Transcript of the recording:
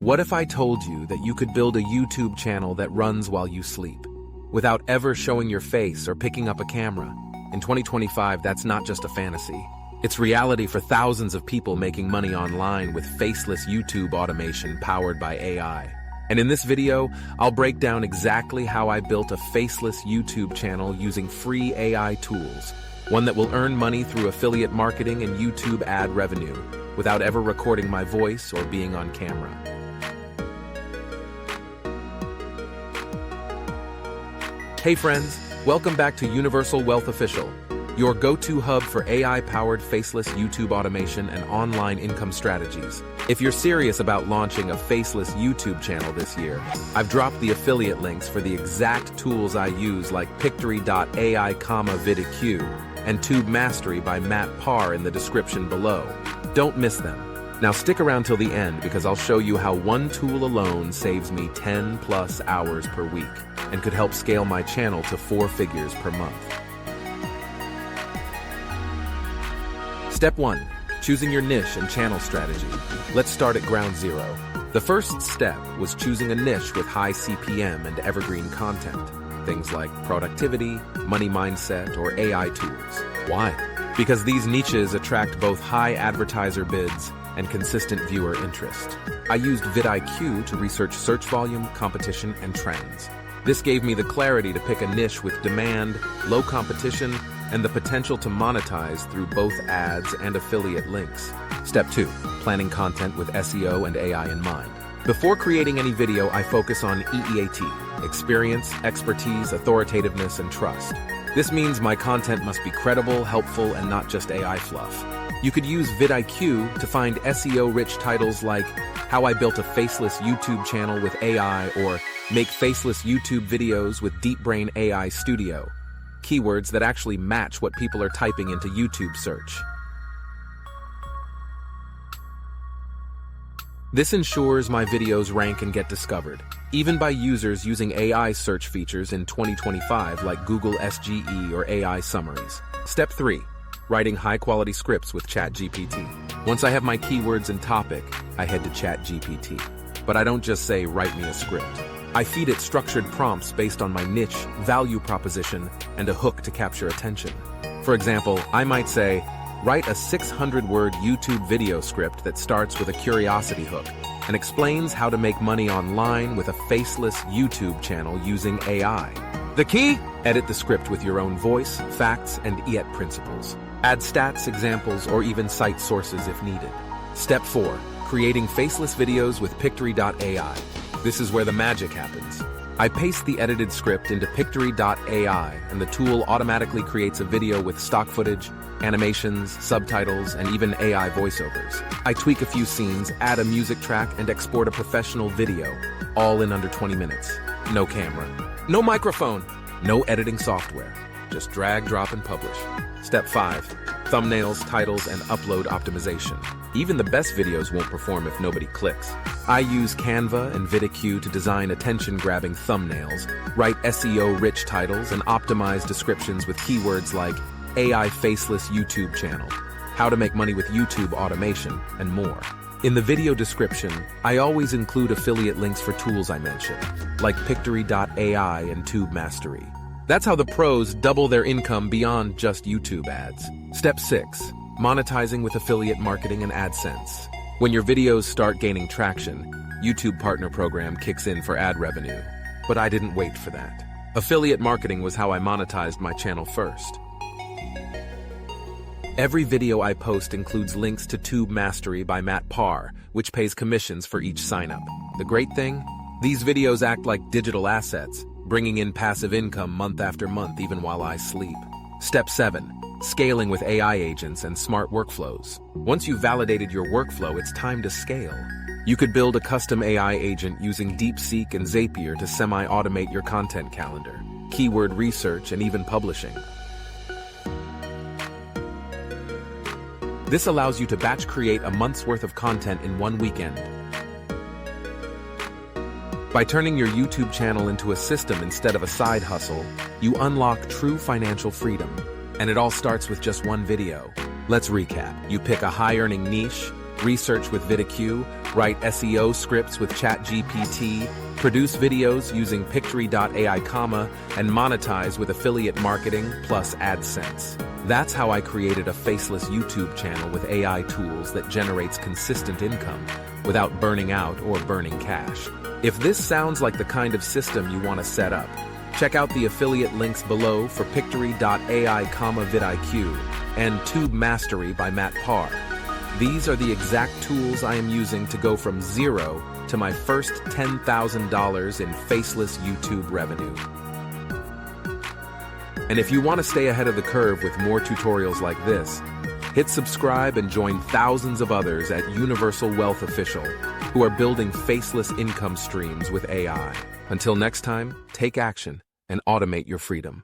What if I told you that you could build a YouTube channel that runs while you sleep, without ever showing your face or picking up a camera? In 2025, that's not just a fantasy. It's reality for thousands of people making money online with faceless YouTube automation powered by AI. And in this video, I'll break down exactly how I built a faceless YouTube channel using free AI tools, one that will earn money through affiliate marketing and YouTube ad revenue, without ever recording my voice or being on camera. Hey friends, welcome back to Universal Wealth Official, your go-to hub for AI-powered faceless YouTube automation and online income strategies. If you're serious about launching a faceless YouTube channel this year, I've dropped the affiliate links for the exact tools I use, like Pictory.ai, VidIQ, and Tube Mastery by Matt Parr in the description below. Don't miss them. Now stick around till the end, because I'll show you how one tool alone saves me 10+ hours per week and could help scale my channel to 4 figures per month. Step 1. Choosing your niche and channel strategy. Let's start at ground zero. The first step was choosing a niche with high CPM and evergreen content. Things like productivity, money mindset, or AI tools. Why? Because these niches attract both high advertiser bids and consistent viewer interest. I used VidIQ to research search volume, competition, and trends. This gave me the clarity to pick a niche with demand, low competition, and the potential to monetize through both ads and affiliate links. Step 2. Planning content with SEO and AI in mind. Before creating any video, I focus on EEAT, experience, expertise, authoritativeness, and trust. This means my content must be credible, helpful, and not just AI fluff. You could use VidIQ to find SEO-rich titles like How I Built a Faceless YouTube Channel with AI, or Make Faceless YouTube Videos with Deep Brain AI Studio. Keywords that actually match what people are typing into YouTube search. This ensures my videos rank and get discovered, even by users using AI search features in 2025 like Google SGE or AI summaries. Step 3. Writing high-quality scripts with ChatGPT. Once I have my keywords and topic, I head to ChatGPT. But I don't just say, write me a script. I feed it structured prompts based on my niche, value proposition, and a hook to capture attention. For example, I might say, write a 600-word YouTube video script that starts with a curiosity hook and explains how to make money online with a faceless YouTube channel using AI. The key? Edit the script with your own voice, facts, and EEAT principles. Add stats, examples, or even cite sources if needed. Step 4. Creating faceless videos with Pictory.ai. This is where the magic happens. I paste the edited script into Pictory.ai, and the tool automatically creates a video with stock footage, animations, subtitles, and even AI voiceovers. I tweak a few scenes, add a music track, and export a professional video, all in under 20 minutes. No camera, no microphone, no editing software. Just drag, drop, and publish. Step 5. Thumbnails, titles, and upload optimization. Even the best videos won't perform if nobody clicks. I use Canva and VidIQ to design attention-grabbing thumbnails, write SEO-rich titles, and optimize descriptions with keywords like AI faceless YouTube channel, how to make money with YouTube automation, and more. In the video description, I always include affiliate links for tools I mentioned, like Pictory.ai and Tube Mastery. That's how the pros double their income beyond just YouTube ads. Step 6. Monetizing with affiliate marketing and AdSense. When your videos start gaining traction, YouTube Partner Program kicks in for ad revenue. But I didn't wait for that. Affiliate marketing was how I monetized my channel first. Every video I post includes links to Tube Mastery by Matt Parr, which pays commissions for each sign-up. The great thing? These videos act like digital assets, bringing in passive income month after month even while I sleep. Step 7. Scaling with AI agents and smart workflows. Once you've validated your workflow, it's time to scale. You could build a custom AI agent using DeepSeek and Zapier to semi-automate your content calendar, keyword research, and even publishing. This allows you to batch create a month's worth of content in one weekend. By turning your YouTube channel into a system instead of a side hustle, you unlock true financial freedom. And it all starts with just one video. Let's recap. You pick a high-earning niche, research with VidIQ, write SEO scripts with ChatGPT, produce videos using Pictory.ai, and monetize with affiliate marketing plus AdSense. That's how I created a faceless YouTube channel with AI tools that generates consistent income without burning out or burning cash. If this sounds like the kind of system you want to set up, check out the affiliate links below for Pictory.ai, VidIQ, and Tube Mastery by Matt Parr. These are the exact tools I am using to go from zero to my first $10,000 in faceless YouTube revenue. And if you want to stay ahead of the curve with more tutorials like this, hit subscribe and join thousands of others at UniversalWealthOfficial who are building faceless income streams with AI. Until next time, take action and automate your freedom.